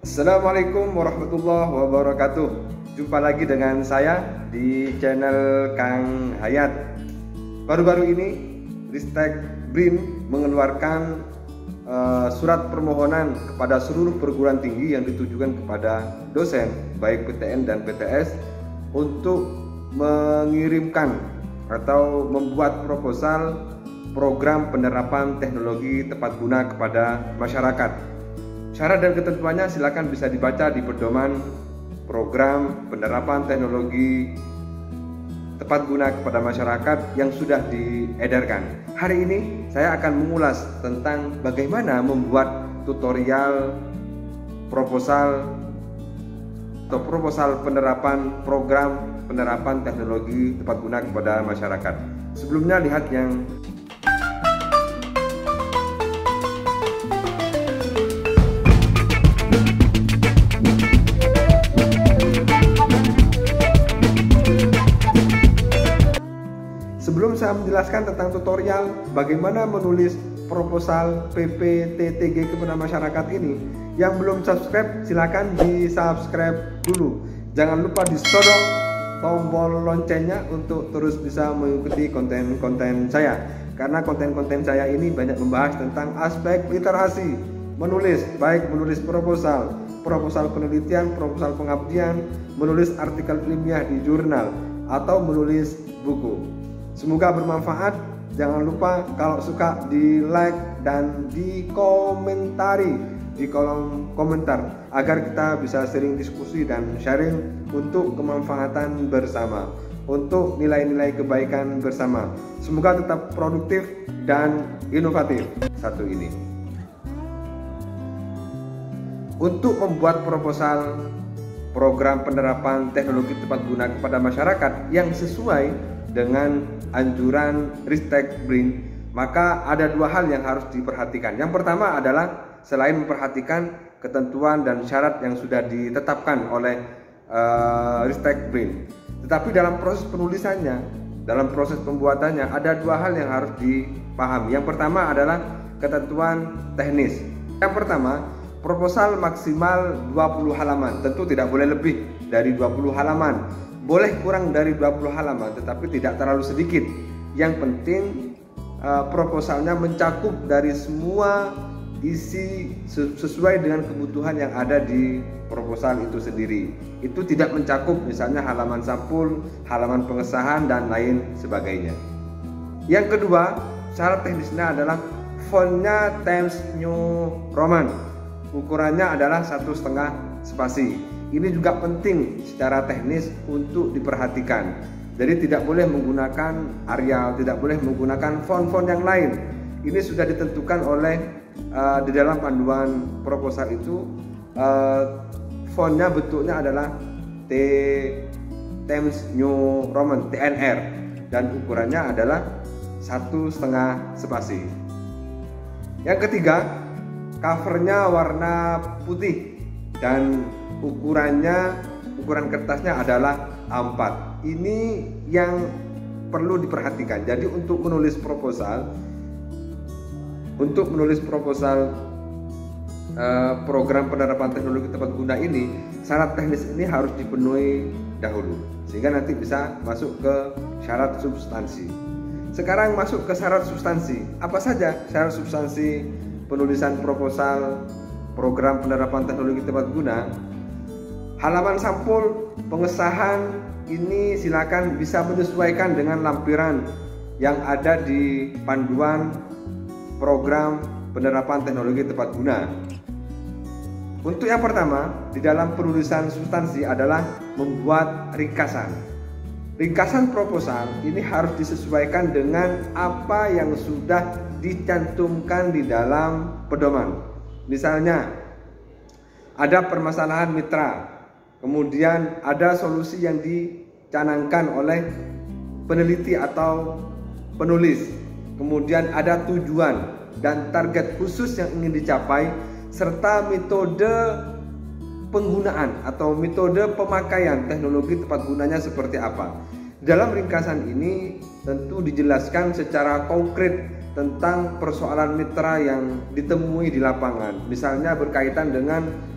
Assalamualaikum warahmatullahi wabarakatuh. Jumpa lagi dengan saya di channel Kang Hayat. Baru-baru ini Ristek BRIN mengeluarkan surat permohonan kepada seluruh perguruan tinggi yang ditujukan kepada dosen baik PTN dan PTS untuk mengirimkan atau membuat proposal program penerapan teknologi tepat guna kepada masyarakat. Syarat dan ketentuannya silakan bisa dibaca di pedoman program penerapan teknologi tepat guna kepada masyarakat yang sudah diedarkan. Hari ini saya akan mengulas tentang bagaimana membuat tutorial proposal atau proposal penerapan program penerapan teknologi tepat guna kepada masyarakat. Sebelumnya lihat yang Sebelum saya menjelaskan tentang tutorial bagaimana menulis proposal PPTTG kepada masyarakat ini, yang belum subscribe silakan di subscribe dulu. Jangan lupa disodok tombol loncengnya untuk terus bisa mengikuti konten-konten saya. Karena konten-konten saya ini banyak membahas tentang aspek literasi menulis, baik menulis proposal penelitian, proposal pengabdian, menulis artikel ilmiah di jurnal, atau menulis buku. Semoga bermanfaat. Jangan lupa kalau suka di like dan di komentari di kolom komentar agar kita bisa sering diskusi dan sharing untuk kemanfaatan bersama, untuk nilai-nilai kebaikan bersama. Semoga tetap produktif dan inovatif. Satu ini. Untuk membuat proposal program penerapan teknologi tepat guna kepada masyarakat yang sesuai dengan anjuran Ristek BRIN, maka ada dua hal yang harus diperhatikan. Yang pertama adalah selain memperhatikan ketentuan dan syarat yang sudah ditetapkan oleh Ristek BRIN, tetapi dalam proses penulisannya, dalam proses pembuatannya ada dua hal yang harus dipahami. Yang pertama adalah ketentuan teknis. Yang pertama, proposal maksimal 20 halaman, tentu tidak boleh lebih dari 20 halaman. Boleh kurang dari 20 halaman tetapi tidak terlalu sedikit. Yang penting proposalnya mencakup dari semua isi sesuai dengan kebutuhan yang ada di proposal itu sendiri. Itu tidak mencakup misalnya halaman sampul, halaman pengesahan dan lain sebagainya. Yang kedua, syarat teknisnya adalah fontnya Times New Roman. Ukurannya adalah 1,5 spasi. Ini juga penting secara teknis untuk diperhatikan. Jadi tidak boleh menggunakan Arial, tidak boleh menggunakan font-font yang lain. Ini sudah ditentukan oleh di dalam panduan proposal itu, fontnya bentuknya adalah Times New Roman TNR dan ukurannya adalah 1,5 spasi. Yang ketiga, covernya warna putih dan ukuran kertasnya adalah A4. Ini yang perlu diperhatikan. Jadi untuk menulis proposal program penerapan teknologi tepat guna ini, syarat teknis ini harus dipenuhi dahulu sehingga nanti bisa masuk ke syarat substansi. Sekarang masuk ke syarat substansi. Apa saja syarat substansi penulisan proposal program penerapan teknologi tepat guna? Halaman sampul pengesahan ini silakan bisa menyesuaikan dengan lampiran yang ada di panduan program penerapan teknologi tepat guna. Untuk yang pertama, di dalam penulisan substansi adalah membuat ringkasan. Ringkasan proposal ini harus disesuaikan dengan apa yang sudah dicantumkan di dalam pedoman. Misalnya, ada permasalahan mitra, kemudian ada solusi yang dicanangkan oleh peneliti atau penulis, kemudian ada tujuan dan target khusus yang ingin dicapai, serta metode penggunaan atau metode pemakaian teknologi tepat gunanya seperti apa. Dalam ringkasan ini tentu dijelaskan secara konkret tentang persoalan mitra yang ditemui di lapangan, misalnya berkaitan dengan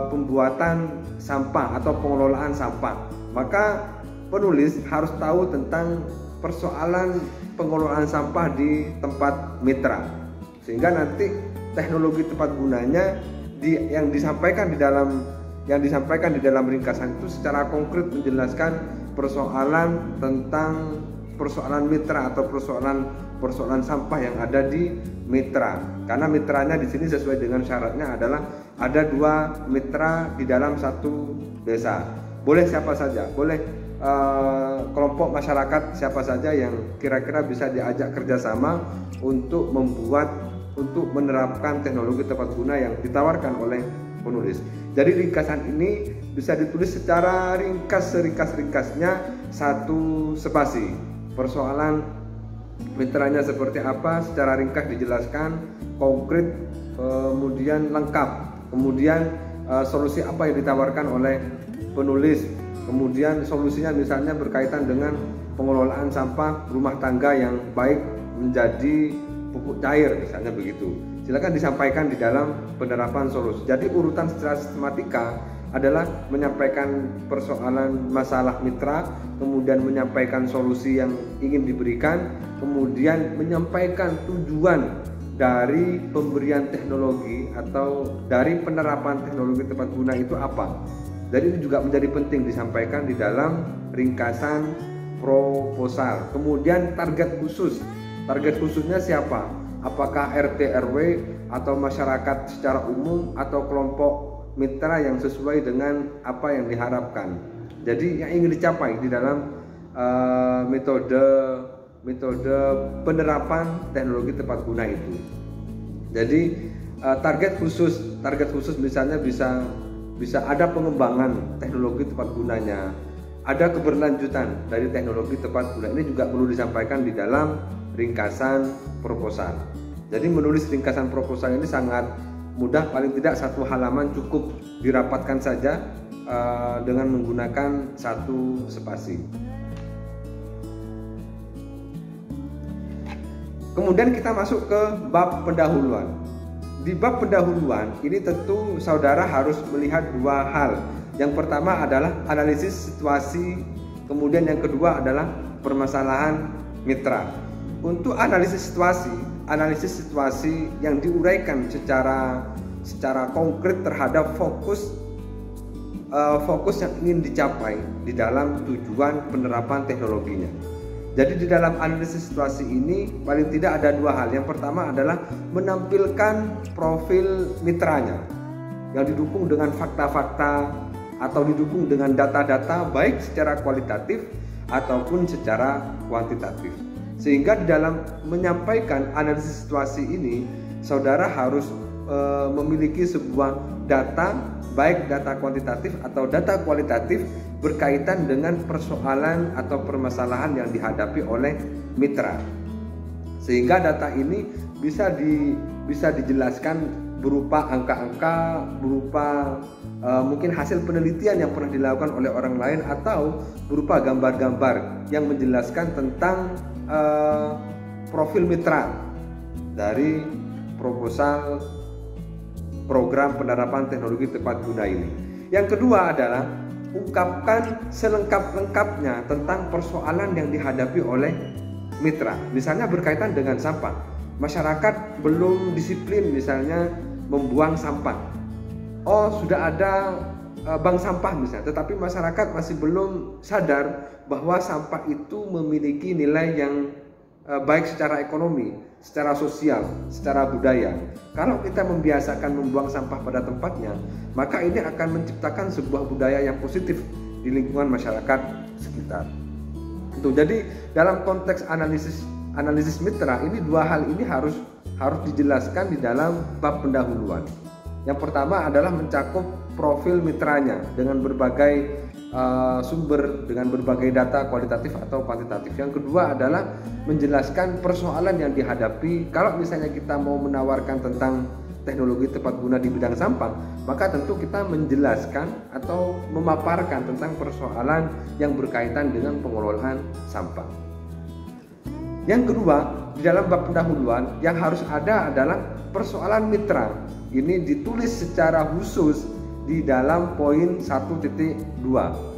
pembuatan sampah atau pengelolaan sampah. Maka penulis harus tahu tentang persoalan pengelolaan sampah di tempat mitra, sehingga nanti teknologi tepat gunanya yang disampaikan di dalam ringkasan itu secara konkret menjelaskan persoalan tentang persoalan mitra atau persoalan sampah yang ada di mitra. Karena mitranya di sini sesuai dengan syaratnya adalah ada 2 mitra di dalam satu desa. Boleh siapa saja, boleh kelompok masyarakat siapa saja yang kira-kira bisa diajak kerjasama untuk menerapkan teknologi tepat guna yang ditawarkan oleh penulis. Jadi ringkasan ini bisa ditulis secara ringkas-ringkasnya 1 spasi. Persoalan mitranya seperti apa secara ringkas dijelaskan, konkret, kemudian lengkap, kemudian solusi apa yang ditawarkan oleh penulis, kemudian solusinya misalnya berkaitan dengan pengelolaan sampah rumah tangga yang baik menjadi pupuk cair misalnya begitu. Silakan disampaikan di dalam penerapan solusi. Jadi urutan secara sistematika adalah menyampaikan persoalan masalah mitra, kemudian menyampaikan solusi yang ingin diberikan, kemudian menyampaikan tujuan dari pemberian teknologi atau dari penerapan teknologi tepat guna itu apa. Jadi ini juga menjadi penting disampaikan di dalam ringkasan proposal. Kemudian target khususnya siapa? Apakah RT RW atau masyarakat secara umum atau kelompok mitra yang sesuai dengan apa yang diharapkan. Jadi yang ingin dicapai di dalam metode penerapan teknologi tepat guna itu. Jadi target khusus misalnya bisa ada pengembangan teknologi tepat gunanya, ada keberlanjutan dari teknologi tepat guna. Ini juga perlu disampaikan di dalam ringkasan proposal. Jadi menulis ringkasan proposal ini sangat mudah, paling tidak 1 halaman cukup dirapatkan saja dengan menggunakan 1 spasi. Kemudian kita masuk ke bab pendahuluan. Di bab pendahuluan ini tentu saudara harus melihat 2 hal. Yang pertama adalah analisis situasi, kemudian yang kedua adalah permasalahan mitra. Untuk analisis situasi yang diuraikan secara konkret terhadap fokus yang ingin dicapai di dalam tujuan penerapan teknologinya. Jadi di dalam analisis situasi ini paling tidak ada 2 hal. Yang pertama adalah menampilkan profil mitranya yang didukung dengan fakta-fakta atau didukung dengan data-data baik secara kualitatif ataupun secara kuantitatif. Sehingga di dalam menyampaikan analisis situasi ini, saudara harus memiliki sebuah data, baik data kuantitatif atau data kualitatif berkaitan dengan persoalan atau permasalahan yang dihadapi oleh mitra. Sehingga data ini bisa dijelaskan berupa angka-angka, berupa mungkin hasil penelitian yang pernah dilakukan oleh orang lain, atau berupa gambar-gambar yang menjelaskan tentang profil mitra dari proposal program penerapan teknologi tepat guna ini. Yang kedua adalah ungkapkan selengkap-lengkapnya tentang persoalan yang dihadapi oleh mitra. Misalnya berkaitan dengan sampah. Masyarakat belum disiplin misalnya membuang sampah. Oh, sudah ada bank sampah misalnya, tetapi masyarakat masih belum sadar bahwa sampah itu memiliki nilai yang baik secara ekonomi, secara sosial, secara budaya. Kalau kita membiasakan membuang sampah pada tempatnya, maka ini akan menciptakan sebuah budaya yang positif di lingkungan masyarakat sekitar. Jadi dalam konteks analisis mitra ini 2 hal ini harus dijelaskan di dalam bab pendahuluan. Yang pertama adalah mencakup profil mitranya dengan berbagai sumber, dengan berbagai data kualitatif atau kuantitatif. Yang kedua adalah menjelaskan persoalan yang dihadapi. Kalau misalnya kita mau menawarkan tentang teknologi tepat guna di bidang sampah, maka tentu kita menjelaskan atau memaparkan tentang persoalan yang berkaitan dengan pengelolaan sampah. Yang kedua, di dalam bab pendahuluan yang harus ada adalah persoalan mitra. ini ditulis secara khusus di dalam poin 1.2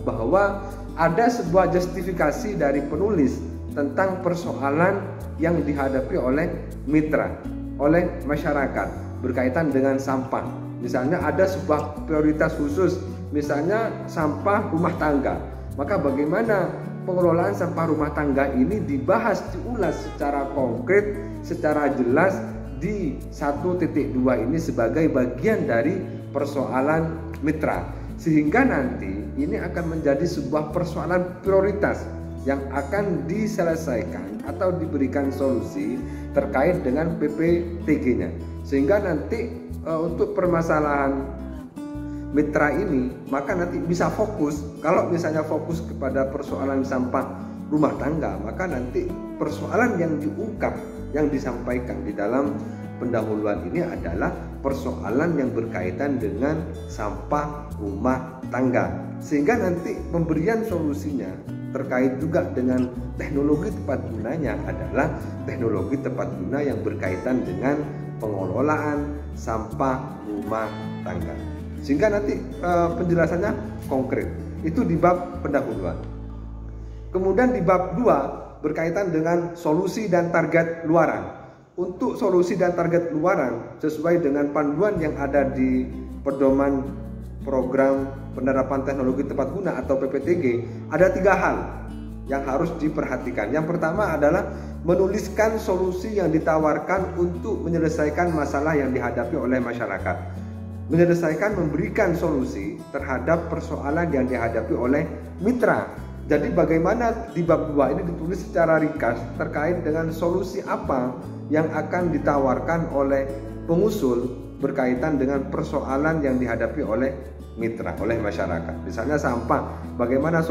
bahwa ada sebuah justifikasi dari penulis tentang persoalan yang dihadapi oleh mitra, oleh masyarakat berkaitan dengan sampah. Misalnya ada sebuah prioritas khusus, misalnya sampah rumah tangga. Maka bagaimana pengelolaan sampah rumah tangga ini dibahas, diulas secara konkret, secara jelas di 1.2 ini sebagai bagian dari persoalan mitra. Sehingga nanti ini akan menjadi sebuah persoalan prioritas yang akan diselesaikan atau diberikan solusi terkait dengan PPTG-nya. Sehingga nanti untuk permasalahan mitra ini, maka nanti bisa fokus. Kalau misalnya fokus kepada persoalan sampah rumah tangga, maka nanti persoalan yang diungkap, yang disampaikan di dalam pendahuluan ini adalah persoalan yang berkaitan dengan sampah rumah tangga. Sehingga nanti pemberian solusinya terkait juga dengan teknologi tepat gunanya adalah teknologi tepat guna yang berkaitan dengan pengelolaan sampah rumah tangga. Sehingga nanti penjelasannya konkret. Itu di bab pendahuluan. Kemudian di bab 2 berkaitan dengan solusi dan target luaran. Untuk solusi dan target luaran sesuai dengan panduan yang ada di pedoman program penerapan teknologi tepat guna atau PPTG, ada 3 hal yang harus diperhatikan. Yang pertama adalah menuliskan solusi yang ditawarkan untuk menyelesaikan masalah yang dihadapi oleh masyarakat. Menyelesaikan, memberikan solusi terhadap persoalan yang dihadapi oleh mitra. Jadi bagaimana di bab 2 ini ditulis secara ringkas terkait dengan solusi apa yang akan ditawarkan oleh pengusul berkaitan dengan persoalan yang dihadapi oleh mitra, oleh masyarakat. Misalnya sampah, bagaimana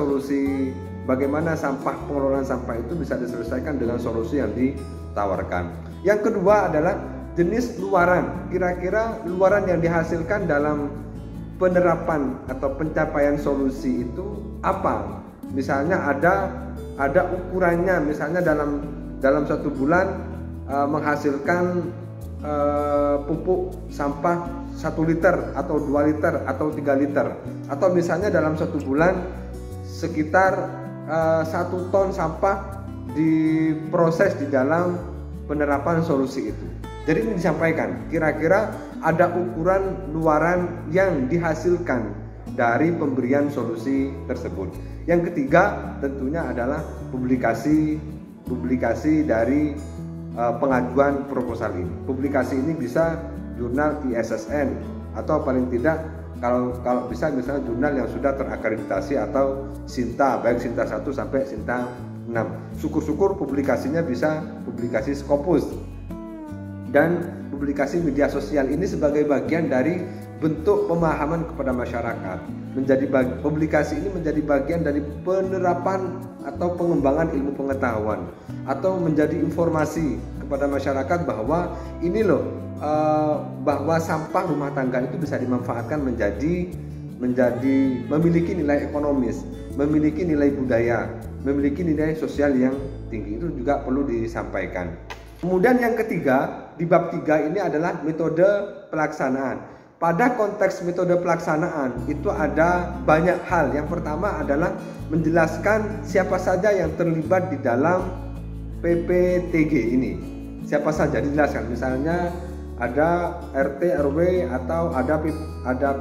sampah, pengelolaan sampah itu bisa diselesaikan dengan solusi yang ditawarkan. Yang kedua adalah jenis luaran. Kira-kira luaran yang dihasilkan dalam penerapan atau pencapaian solusi itu apa? Misalnya ada ukurannya, misalnya dalam 1 bulan menghasilkan pupuk sampah 1 liter atau 2 liter atau 3 liter, atau misalnya dalam 1 bulan sekitar 1 ton sampah diproses di dalam penerapan solusi itu. Jadi ini disampaikan kira-kira ada ukuran luaran yang dihasilkan dari pemberian solusi tersebut. Yang ketiga tentunya adalah publikasi dari pengajuan proposal ini. Publikasi ini bisa jurnal ISSN atau paling tidak kalau bisa misalnya jurnal yang sudah terakreditasi atau SINTA, baik SINTA 1 sampai SINTA 6. Syukur-syukur publikasinya bisa publikasi Scopus. Dan publikasi media sosial ini sebagai bagian dari bentuk pemahaman kepada masyarakat. Publikasi ini menjadi bagian dari penerapan atau pengembangan ilmu pengetahuan, atau menjadi informasi kepada masyarakat bahwa ini loh, bahwa sampah rumah tangga itu bisa dimanfaatkan menjadi memiliki nilai ekonomis, memiliki nilai budaya, memiliki nilai sosial yang tinggi. Itu juga perlu disampaikan. Kemudian yang ketiga, di bab 3 ini adalah metode pelaksanaan. Pada konteks metode pelaksanaan itu ada banyak hal. Yang pertama adalah menjelaskan siapa saja yang terlibat di dalam PPTG ini. Siapa saja dijelaskan. Misalnya ada RT RW atau ada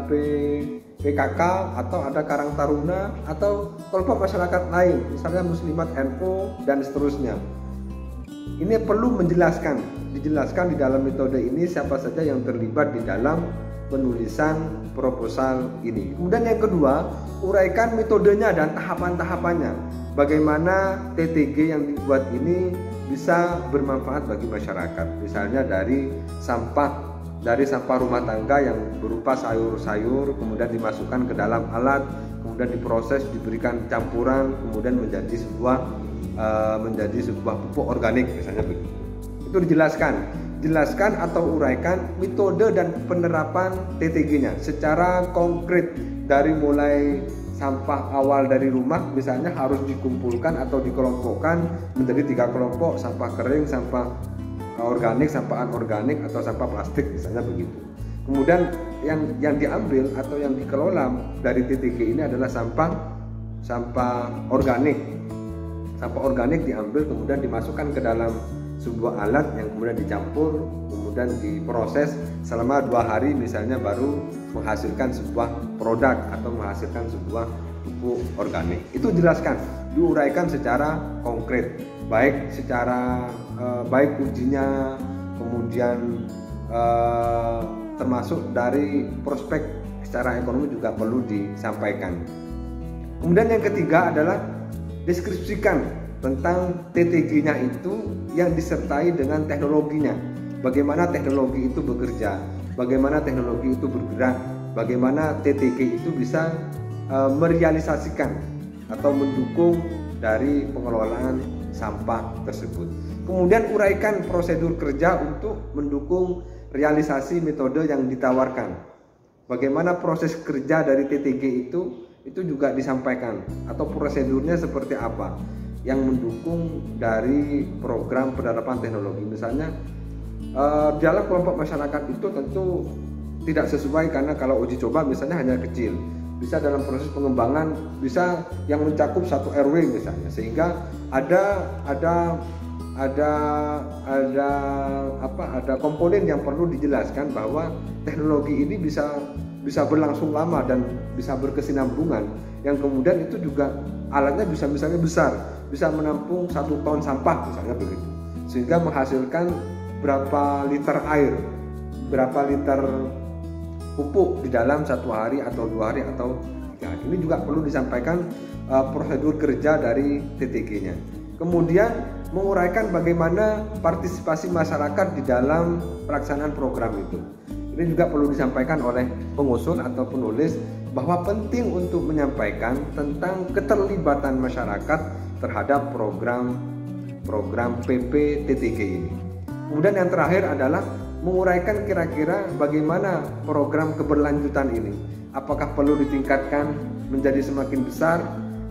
PKK atau ada Karang Taruna atau kelompok masyarakat lain, misalnya Muslimat NU dan seterusnya. Ini perlu dijelaskan di dalam metode ini siapa saja yang terlibat di dalam penulisan proposal ini. Kemudian yang kedua, uraikan metodenya dan tahapan-tahapannya. Bagaimana TTG yang dibuat ini bisa bermanfaat bagi masyarakat. Misalnya dari sampah rumah tangga yang berupa sayur-sayur, kemudian dimasukkan ke dalam alat, kemudian diproses, diberikan campuran, kemudian menjadi sebuah pupuk organik, misalnya begitu. Itu jelaskan atau uraikan metode dan penerapan TTG-nya secara konkret, dari mulai sampah awal dari rumah misalnya harus dikumpulkan atau dikelompokkan menjadi 3 kelompok, sampah kering, sampah organik, sampah anorganik, atau sampah plastik, misalnya begitu. Kemudian yang diambil atau yang dikelola dari TTG ini adalah sampah organik. Sampah organik diambil kemudian dimasukkan ke dalam sebuah alat yang kemudian dicampur, kemudian diproses selama 2 hari misalnya, baru menghasilkan sebuah produk atau menghasilkan sebuah pupuk organik. Itu jelaskan, diuraikan secara konkret, baik secara baik ujinya, kemudian termasuk dari prospek secara ekonomi juga perlu disampaikan. Kemudian yang ketiga adalah deskripsikan tentang TTG-nya itu yang disertai dengan teknologinya. Bagaimana teknologi itu bekerja, bagaimana teknologi itu bergerak, bagaimana TTG itu bisa merealisasikan atau mendukung dari pengelolaan sampah tersebut. Kemudian uraikan prosedur kerja untuk mendukung realisasi metode yang ditawarkan. Bagaimana proses kerja dari TTG itu juga disampaikan, atau prosedurnya seperti apa yang mendukung dari program penerapan teknologi. Misalnya dalam kelompok masyarakat itu tentu tidak sesuai, karena kalau uji coba misalnya hanya kecil, bisa dalam proses pengembangan bisa yang mencakup 1 RW misalnya, sehingga ada komponen yang perlu dijelaskan bahwa teknologi ini bisa berlangsung lama dan bisa berkesinambungan, yang kemudian itu juga alatnya bisa misalnya besar, bisa menampung 1 ton sampah misalnya begitu, sehingga menghasilkan berapa liter air, berapa liter pupuk di dalam 1 hari atau 2 hari atau 3 hari. Ini juga perlu disampaikan prosedur kerja dari TTG-nya. Kemudian menguraikan bagaimana partisipasi masyarakat di dalam pelaksanaan program itu. Ini juga perlu disampaikan oleh pengusul atau penulis, bahwa penting untuk menyampaikan tentang keterlibatan masyarakat terhadap program PP TTG ini. Kemudian yang terakhir adalah menguraikan kira-kira bagaimana program keberlanjutan ini. Apakah perlu ditingkatkan menjadi semakin besar,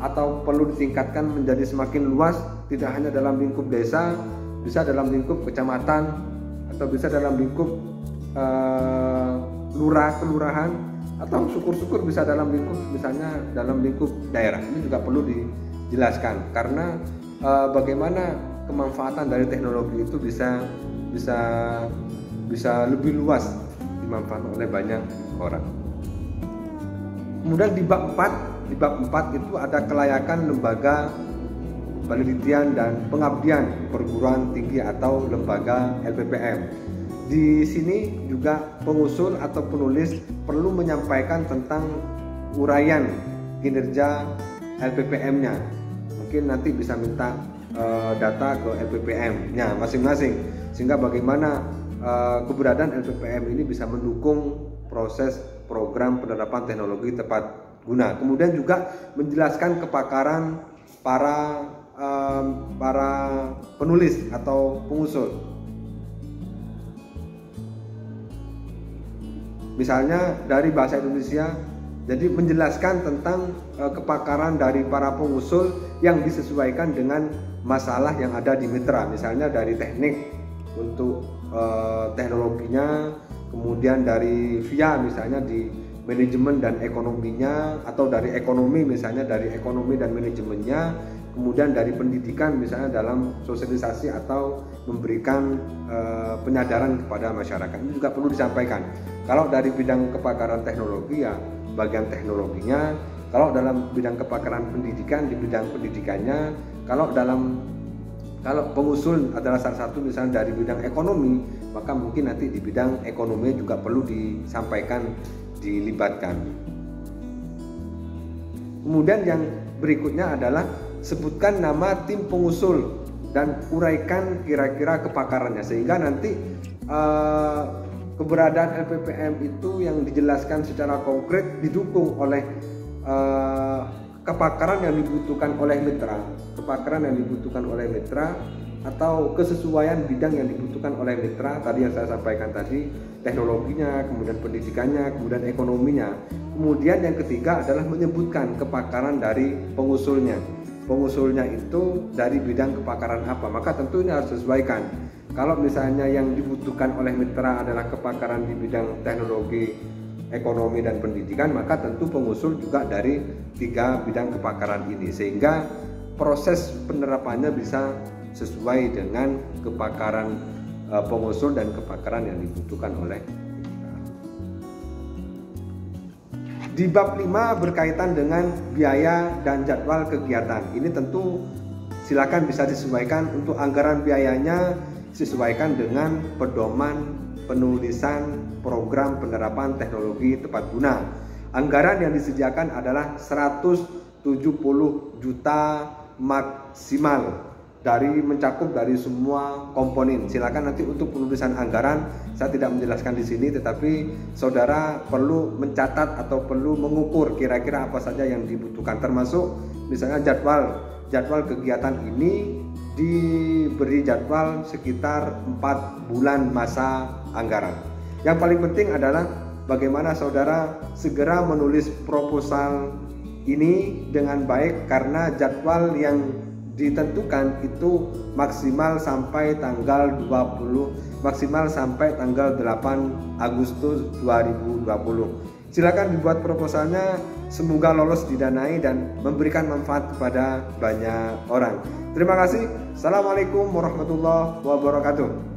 atau perlu ditingkatkan menjadi semakin luas, tidak hanya dalam lingkup desa, bisa dalam lingkup kecamatan, atau bisa dalam lingkup kelurahan, atau syukur-syukur bisa dalam lingkup misalnya dalam lingkup daerah. Ini juga perlu dijelaskan, karena bagaimana kemanfaatan dari teknologi itu bisa lebih luas dimanfaatkan oleh banyak orang. Kemudian di bab 4 itu ada kelayakan lembaga penelitian dan pengabdian perguruan tinggi atau lembaga LPPM. Di sini juga pengusul atau penulis perlu menyampaikan tentang uraian kinerja LPPM-nya. Mungkin nanti bisa minta data ke LPPM-nya masing-masing, sehingga bagaimana keberadaan LPPM ini bisa mendukung proses program penerapan teknologi tepat guna. Kemudian juga menjelaskan kepakaran para penulis atau pengusul. Misalnya dari bahasa Indonesia, jadi menjelaskan tentang kepakaran dari para pengusul yang disesuaikan dengan masalah yang ada di mitra. Misalnya dari teknik untuk teknologinya, kemudian dari VIA misalnya di manajemen dan ekonominya, atau dari ekonomi misalnya dari ekonomi dan manajemennya, kemudian dari pendidikan misalnya dalam sosialisasi atau memberikan penyadaran kepada masyarakat. Ini juga perlu disampaikan. Kalau dari bidang kepakaran teknologi ya bagian teknologinya, kalau dalam bidang kepakaran pendidikan di bidang pendidikannya, kalau pengusul adalah salah satu misalnya dari bidang ekonomi, maka mungkin nanti di bidang ekonomi juga perlu disampaikan, dilibatkan. Kemudian yang berikutnya adalah sebutkan nama tim pengusul dan uraikan kira-kira kepakarannya, sehingga nanti keberadaan LPPM itu yang dijelaskan secara konkret didukung oleh kepakaran yang dibutuhkan oleh mitra, atau kesesuaian bidang yang dibutuhkan oleh mitra. Tadi yang saya sampaikan tadi, teknologinya, kemudian pendidikannya, kemudian ekonominya. Kemudian yang ketiga adalah menyebutkan kepakaran dari pengusulnya. Pengusulnya itu dari bidang kepakaran apa, maka tentu ini harus disesuaikan. Kalau misalnya yang dibutuhkan oleh mitra adalah kepakaran di bidang teknologi, ekonomi, dan pendidikan, maka tentu pengusul juga dari 3 bidang kepakaran ini, sehingga proses penerapannya bisa sesuai dengan kepakaran pengusul dan kepakaran yang dibutuhkan oleh mitra. Di bab 5 berkaitan dengan biaya dan jadwal kegiatan. Ini tentu silakan bisa disesuaikan. Untuk anggaran biayanya disesuaikan dengan pedoman penulisan program penerapan teknologi tepat guna. Anggaran yang disediakan adalah 170 juta maksimal mencakup dari semua komponen. Silakan nanti untuk penulisan anggaran saya tidak menjelaskan di sini, tetapi saudara perlu mencatat atau perlu mengukur kira-kira apa saja yang dibutuhkan, termasuk misalnya jadwal kegiatan ini diberi jadwal sekitar 4 bulan masa anggaran. Yang paling penting adalah bagaimana saudara segera menulis proposal ini dengan baik, karena jadwal yang ditentukan itu maksimal sampai tanggal 8 Agustus 2020. Silakan dibuat proposalnya, semoga lolos didanai dan memberikan manfaat kepada banyak orang. Terima kasih. Assalamualaikum warahmatullahi wabarakatuh.